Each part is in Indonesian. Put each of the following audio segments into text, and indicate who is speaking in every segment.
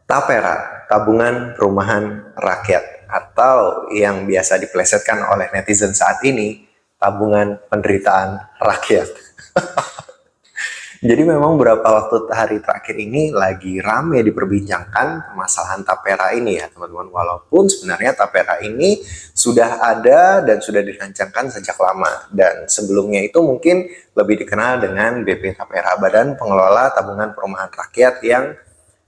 Speaker 1: Tapera, tabungan perumahan rakyat, atau yang biasa dipelesetkan oleh netizen saat ini, tabungan penderitaan rakyat. Jadi memang beberapa waktu hari terakhir ini lagi rame diperbincangkan permasalahan Tapera ini ya teman-teman. Walaupun sebenarnya Tapera ini sudah ada dan sudah dirancangkan sejak lama. Dan sebelumnya itu mungkin lebih dikenal dengan BP Tapera, Badan Pengelola Tabungan Perumahan Rakyat, yang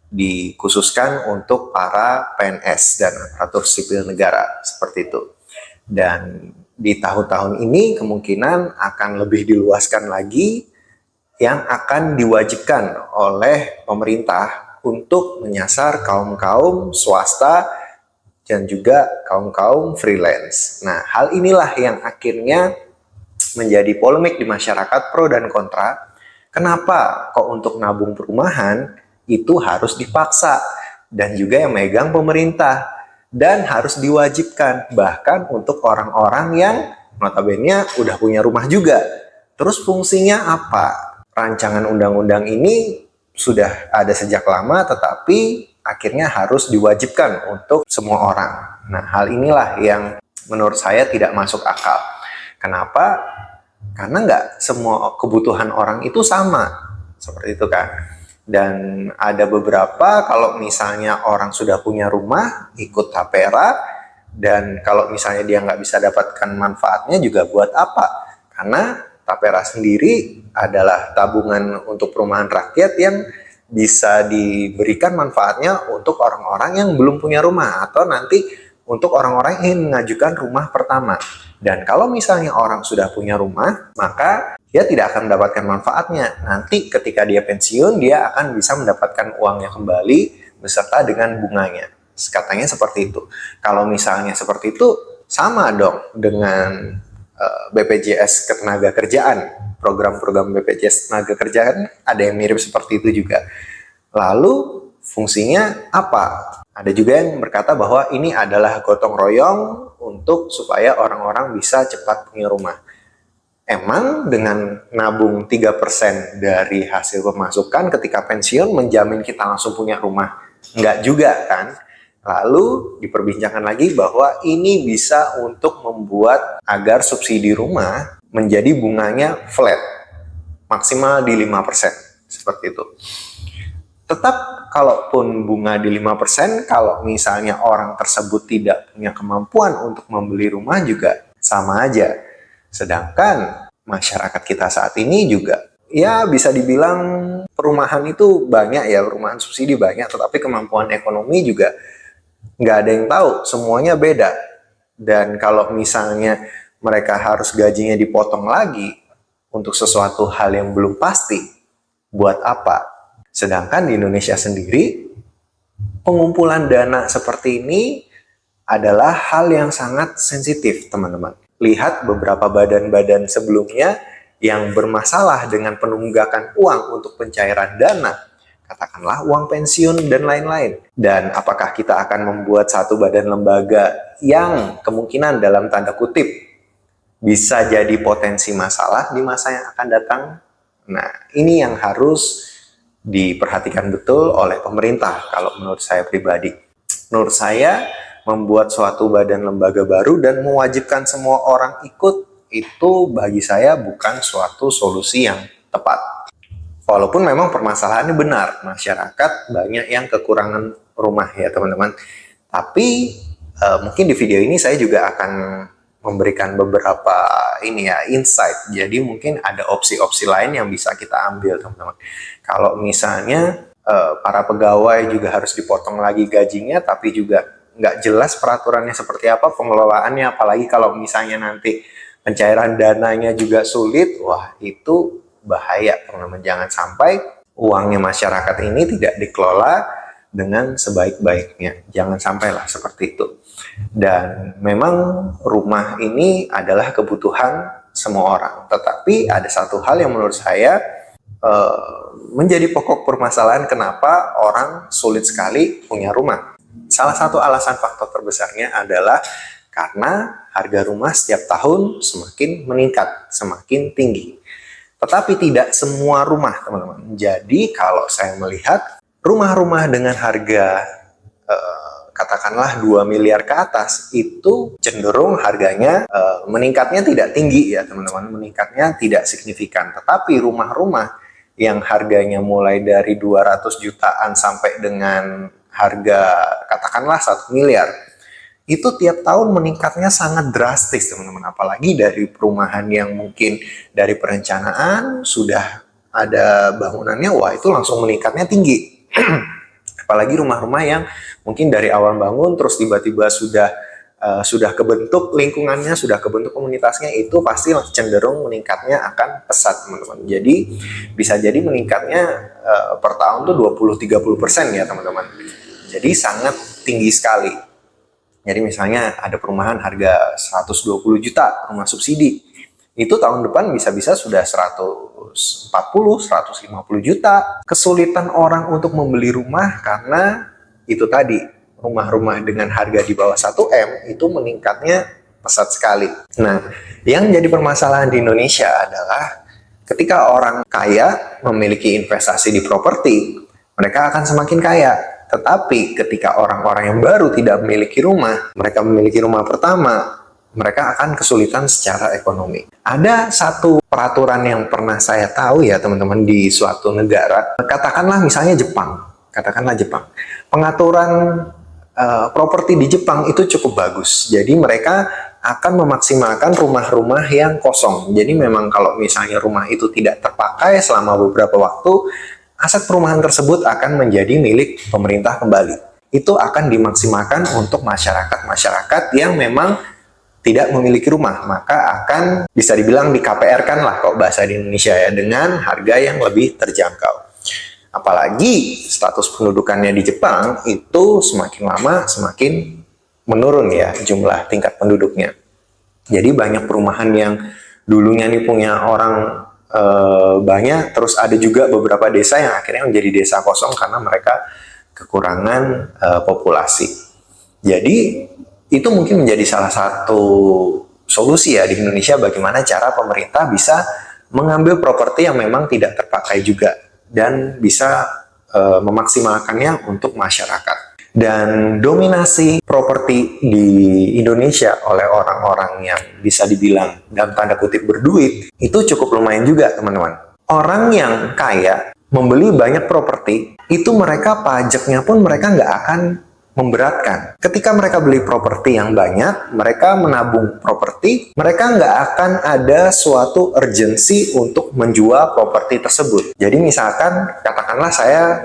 Speaker 1: dikhususkan untuk para PNS dan aparatur sipil negara seperti itu. Dan di tahun-tahun ini kemungkinan akan lebih diluaskan lagi, yang akan diwajibkan oleh pemerintah untuk menyasar kaum-kaum swasta dan juga kaum-kaum freelance. Nah, hal inilah yang akhirnya menjadi polemik di masyarakat, pro dan kontra. Kenapa kok untuk nabung perumahan itu harus dipaksa dan juga yang megang pemerintah dan harus diwajibkan bahkan untuk orang-orang yang notabene udah punya rumah juga. Terus fungsinya apa? Rancangan undang-undang ini sudah ada sejak lama, tetapi akhirnya harus diwajibkan untuk semua orang. Nah, hal inilah yang menurut saya tidak masuk akal. Kenapa? Karena nggak semua kebutuhan orang itu sama, seperti itu kan. Dan ada beberapa, kalau misalnya orang sudah punya rumah, ikut Tapera, dan kalau misalnya dia nggak bisa dapatkan manfaatnya juga buat apa? Karena Tapera sendiri adalah tabungan untuk perumahan rakyat yang bisa diberikan manfaatnya untuk orang-orang yang belum punya rumah atau nanti untuk orang-orang yang ingin mengajukan rumah pertama. Dan kalau misalnya orang sudah punya rumah, maka dia tidak akan mendapatkan manfaatnya. Nanti ketika dia pensiun, dia akan bisa mendapatkan uangnya kembali beserta dengan bunganya. Katanya seperti itu. Kalau misalnya seperti itu, sama dong dengan BPJS Ketenagakerjaan. Program-program BPJS Ketenagakerjaan ada yang mirip seperti itu juga. Lalu fungsinya apa? Ada juga yang berkata bahwa ini adalah gotong royong untuk supaya orang-orang bisa cepat punya rumah. Emang dengan nabung 3% dari hasil pemasukan ketika pensiun menjamin kita langsung punya rumah? Enggak juga kan? Lalu diperbincangkan lagi bahwa ini bisa untuk membuat agar subsidi rumah menjadi bunganya flat, maksimal di 5%, seperti itu. Tetap kalaupun bunga di 5%, kalau misalnya orang tersebut tidak punya kemampuan untuk membeli rumah juga sama aja. Sedangkan masyarakat kita saat ini juga ya bisa dibilang perumahan itu banyak ya, perumahan subsidi banyak, tetapi kemampuan ekonomi juga nggak ada yang tahu, semuanya beda. Dan kalau misalnya mereka harus gajinya dipotong lagi untuk sesuatu hal yang belum pasti, buat apa? Sedangkan di Indonesia sendiri, pengumpulan dana seperti ini adalah hal yang sangat sensitif, teman-teman. Lihat beberapa badan-badan sebelumnya yang bermasalah dengan penunggakan uang untuk pencairan dana, katakanlah uang pensiun dan lain-lain. Dan apakah kita akan membuat satu badan lembaga yang kemungkinan dalam tanda kutip bisa jadi potensi masalah di masa yang akan datang? Nah, ini yang harus diperhatikan betul oleh pemerintah kalau menurut saya pribadi. Menurut saya, membuat suatu badan lembaga baru dan mewajibkan semua orang ikut, itu bagi saya bukan suatu solusi yang tepat. Walaupun memang permasalahannya benar, masyarakat banyak yang kekurangan rumah ya teman-teman. Tapi mungkin di video ini saya juga akan memberikan beberapa insight. Jadi mungkin ada opsi-opsi lain yang bisa kita ambil teman-teman. Kalau misalnya para pegawai juga harus dipotong lagi gajinya, tapi juga nggak jelas peraturannya seperti apa, pengelolaannya, apalagi kalau misalnya nanti pencairan dananya juga sulit, wah itu bahaya teman-teman. Jangan sampai uangnya masyarakat ini tidak dikelola dengan sebaik-baiknya. Jangan sampailah seperti itu. Dan memang rumah ini adalah kebutuhan semua orang. Tetapi ada satu hal yang menurut saya menjadi pokok permasalahan kenapa orang sulit sekali punya rumah. Salah satu alasan faktor terbesarnya adalah karena harga rumah setiap tahun semakin meningkat, semakin tinggi. Tetapi tidak semua rumah, teman-teman. Jadi kalau saya melihat Rumah-rumah dengan harga katakanlah 2 miliar ke atas itu cenderung harganya meningkatnya tidak tinggi ya teman-teman, meningkatnya tidak signifikan. Tetapi rumah-rumah yang harganya mulai dari 200 jutaan sampai dengan harga katakanlah 1 miliar, itu tiap tahun meningkatnya sangat drastis teman-teman. Apalagi dari perumahan yang mungkin dari perencanaan sudah ada bangunannya, wah itu langsung meningkatnya tinggi. Apalagi rumah-rumah yang mungkin dari awal bangun terus tiba-tiba sudah kebentuk lingkungannya, sudah kebentuk komunitasnya, itu pasti cenderung meningkatnya akan pesat teman-teman. Jadi bisa jadi meningkatnya per tahun tuh 20-30% ya teman-teman. Jadi sangat tinggi sekali. Jadi misalnya ada perumahan harga 120 juta rumah subsidi, itu tahun depan bisa-bisa sudah 140, 150 juta. Kesulitan orang untuk membeli rumah karena itu tadi, rumah-rumah dengan harga di bawah 1M itu meningkatnya pesat sekali. Nah, yang jadi permasalahan di Indonesia adalah ketika orang kaya memiliki investasi di properti, mereka akan semakin kaya. Tetapi ketika orang-orang yang baru tidak memiliki rumah, mereka memiliki rumah pertama, mereka akan kesulitan secara ekonomi. Ada satu peraturan yang pernah saya tahu ya teman-teman di suatu negara, katakanlah misalnya Jepang, pengaturan properti di Jepang itu cukup bagus. Jadi mereka akan memaksimalkan rumah-rumah yang kosong. Jadi memang kalau misalnya rumah itu tidak terpakai selama beberapa waktu, aset perumahan tersebut akan menjadi milik pemerintah kembali. Itu akan dimaksimalkan untuk masyarakat-masyarakat yang memang tidak memiliki rumah, maka akan bisa dibilang di KPR-kan lah kalau bahasa di Indonesia ya, dengan harga yang lebih terjangkau. Apalagi status pendudukannya di Jepang itu semakin lama semakin menurun ya jumlah tingkat penduduknya. Jadi banyak perumahan yang dulunya nih punya orang banyak, terus ada juga beberapa desa yang akhirnya menjadi desa kosong karena mereka kekurangan populasi. Jadi itu mungkin menjadi salah satu solusi ya di Indonesia, bagaimana cara pemerintah bisa mengambil properti yang memang tidak terpakai juga dan bisa memaksimalkannya untuk masyarakat. Dan dominasi properti di Indonesia oleh orang-orang yang bisa dibilang dalam tanda kutip berduit itu cukup lumayan juga teman-teman. Orang yang kaya membeli banyak properti itu mereka pajaknya pun mereka nggak akan memberatkan. Ketika mereka beli properti yang banyak, mereka menabung properti, mereka nggak akan ada suatu urgensi untuk menjual properti tersebut. Jadi misalkan, katakanlah saya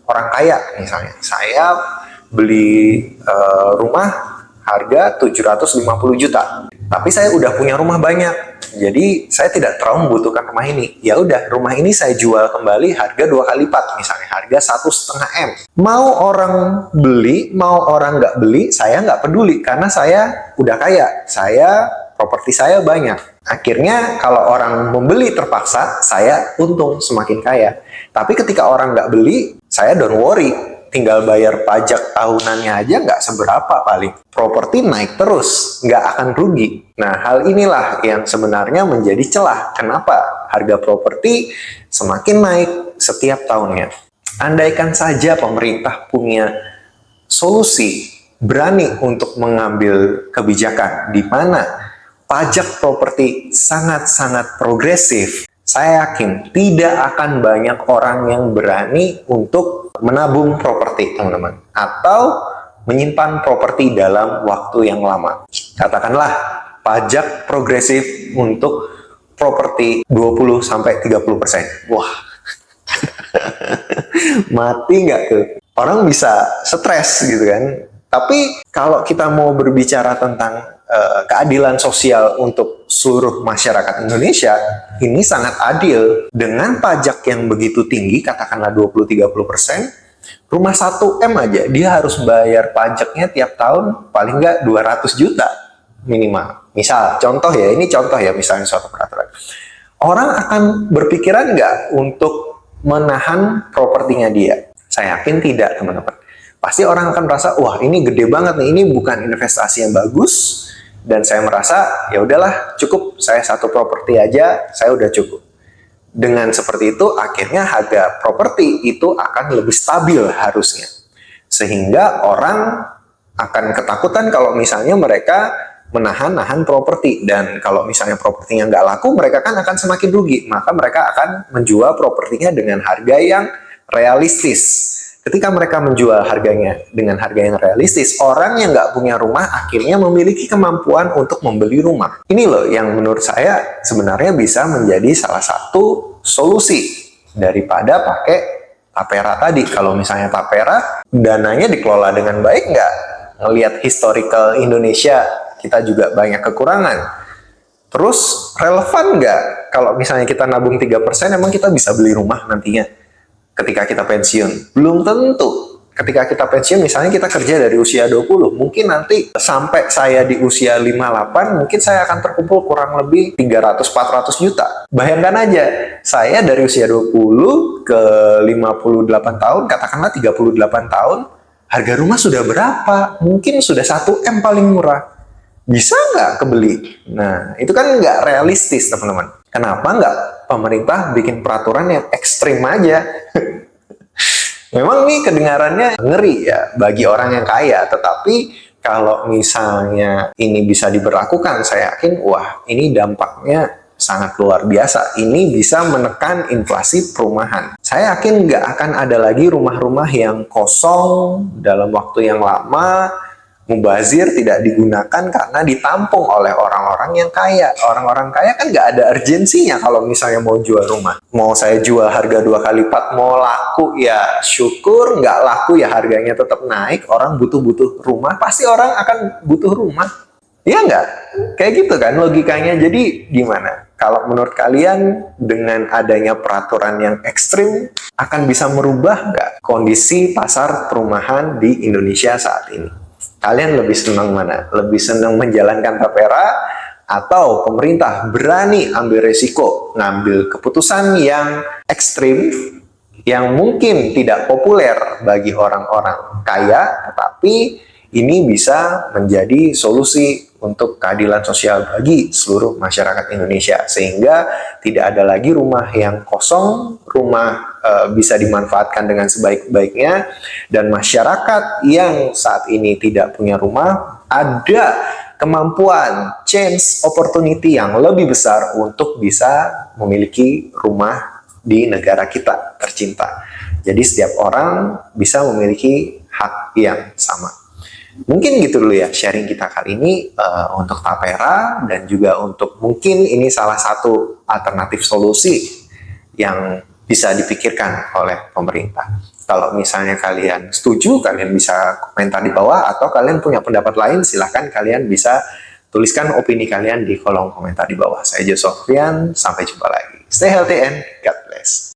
Speaker 1: orang kaya misalnya, saya beli rumah harga 750 juta, tapi saya udah punya rumah banyak. Jadi saya tidak terlalu membutuhkan rumah ini. Ya udah, rumah ini saya jual kembali harga 2 kali lipat, misalnya harga 1,5 M. Mau orang beli, mau orang nggak beli, saya nggak peduli karena saya udah kaya. Properti saya banyak. Akhirnya kalau orang membeli terpaksa, saya untung semakin kaya. Tapi ketika orang nggak beli, saya don't worry. Tinggal bayar pajak tahunannya aja nggak seberapa paling. Properti naik terus, nggak akan rugi. Nah, hal inilah yang sebenarnya menjadi celah. Kenapa harga properti semakin naik setiap tahunnya? Andaikan saja pemerintah punya solusi, berani untuk mengambil kebijakan di mana pajak properti sangat-sangat progresif, saya yakin tidak akan banyak orang yang berani untuk menabung properti, teman-teman, atau menyimpan properti dalam waktu yang lama. Katakanlah pajak progresif untuk properti 20-30%. Wah, mati nggak tuh? Orang bisa stres gitu kan. Tapi kalau kita mau berbicara tentang keadilan sosial untuk seluruh masyarakat Indonesia, ini sangat adil. Dengan pajak yang begitu tinggi, katakanlah 20-30%, rumah 1M aja, dia harus bayar pajaknya tiap tahun paling nggak 200 juta minimal. Misal, contoh ya, ini contoh ya, misalnya suatu peraturan. Orang akan berpikiran nggak untuk menahan propertinya dia? Saya yakin tidak, teman-teman. Pasti orang akan merasa, wah ini gede banget nih, ini bukan investasi yang bagus, dan saya merasa ya udahlah cukup, saya satu properti aja saya udah cukup. Dengan seperti itu, akhirnya harga properti itu akan lebih stabil harusnya. Sehingga orang akan ketakutan kalau misalnya mereka menahan-nahan properti. Dan kalau misalnya propertinya nggak laku, mereka kan akan semakin rugi. Maka mereka akan menjual propertinya dengan harga yang realistis. Ketika mereka menjual harganya dengan harga yang realistis, orang yang nggak punya rumah akhirnya memiliki kemampuan untuk membeli rumah. Ini loh yang menurut saya sebenarnya bisa menjadi salah satu solusi daripada pakai tapera tadi. Kalau misalnya tapera, dananya dikelola dengan baik nggak? Ngelihat historical Indonesia, kita juga banyak kekurangan. Terus relevan nggak? Kalau misalnya kita nabung 3%, emang kita bisa beli rumah nantinya? Ketika kita pensiun, belum tentu. Ketika kita pensiun, misalnya kita kerja dari usia 20, mungkin nanti sampai saya di usia 58, mungkin saya akan terkumpul kurang lebih 300-400 juta. Bayangkan aja, saya dari usia 20 ke 58 tahun, katakanlah 38 tahun, harga rumah sudah berapa? Mungkin sudah 1 M paling murah. Bisa nggak kebeli? Nah, itu kan nggak realistis, teman-teman. Kenapa nggak pemerintah bikin peraturan yang ekstrim aja? Memang nih kedengarannya ngeri ya bagi orang yang kaya, tetapi kalau misalnya ini bisa diberlakukan, saya yakin, wah, ini dampaknya sangat luar biasa. Ini bisa menekan inflasi perumahan. Saya yakin nggak akan ada lagi rumah-rumah yang kosong dalam waktu yang lama, mubazir, tidak digunakan karena ditampung oleh orang-orang yang kaya. Orang-orang kaya kan nggak ada urgensinya kalau misalnya mau jual rumah. Mau saya jual harga 2 kali lipat, mau laku ya syukur, nggak laku ya harganya tetap naik. Orang butuh-butuh rumah, pasti orang akan butuh rumah. Iya nggak? Kayak gitu kan logikanya. Jadi gimana? Kalau menurut kalian dengan adanya peraturan yang ekstrim akan bisa merubah nggak kondisi pasar perumahan di Indonesia saat ini? Kalian lebih senang mana? Lebih senang menjalankan tapera atau pemerintah berani ambil resiko, ngambil keputusan yang ekstrim, yang mungkin tidak populer bagi orang-orang kaya, tetapi ini bisa menjadi solusi untuk keadilan sosial bagi seluruh masyarakat Indonesia. Sehingga tidak ada lagi rumah yang kosong, rumah bisa dimanfaatkan dengan sebaik-baiknya, dan masyarakat yang saat ini tidak punya rumah ada kemampuan, chance, opportunity yang lebih besar untuk bisa memiliki rumah di negara kita tercinta. Jadi setiap orang bisa memiliki hak yang sama. Mungkin gitu dulu ya sharing kita kali ini untuk tapera, dan juga untuk mungkin ini salah satu alternatif solusi yang bisa dipikirkan oleh pemerintah. Kalau misalnya kalian setuju, kalian bisa komentar di bawah, atau kalian punya pendapat lain, silahkan kalian bisa tuliskan opini kalian di kolom komentar di bawah. Saya Joe Sofyan, sampai jumpa lagi. Stay healthy and God bless.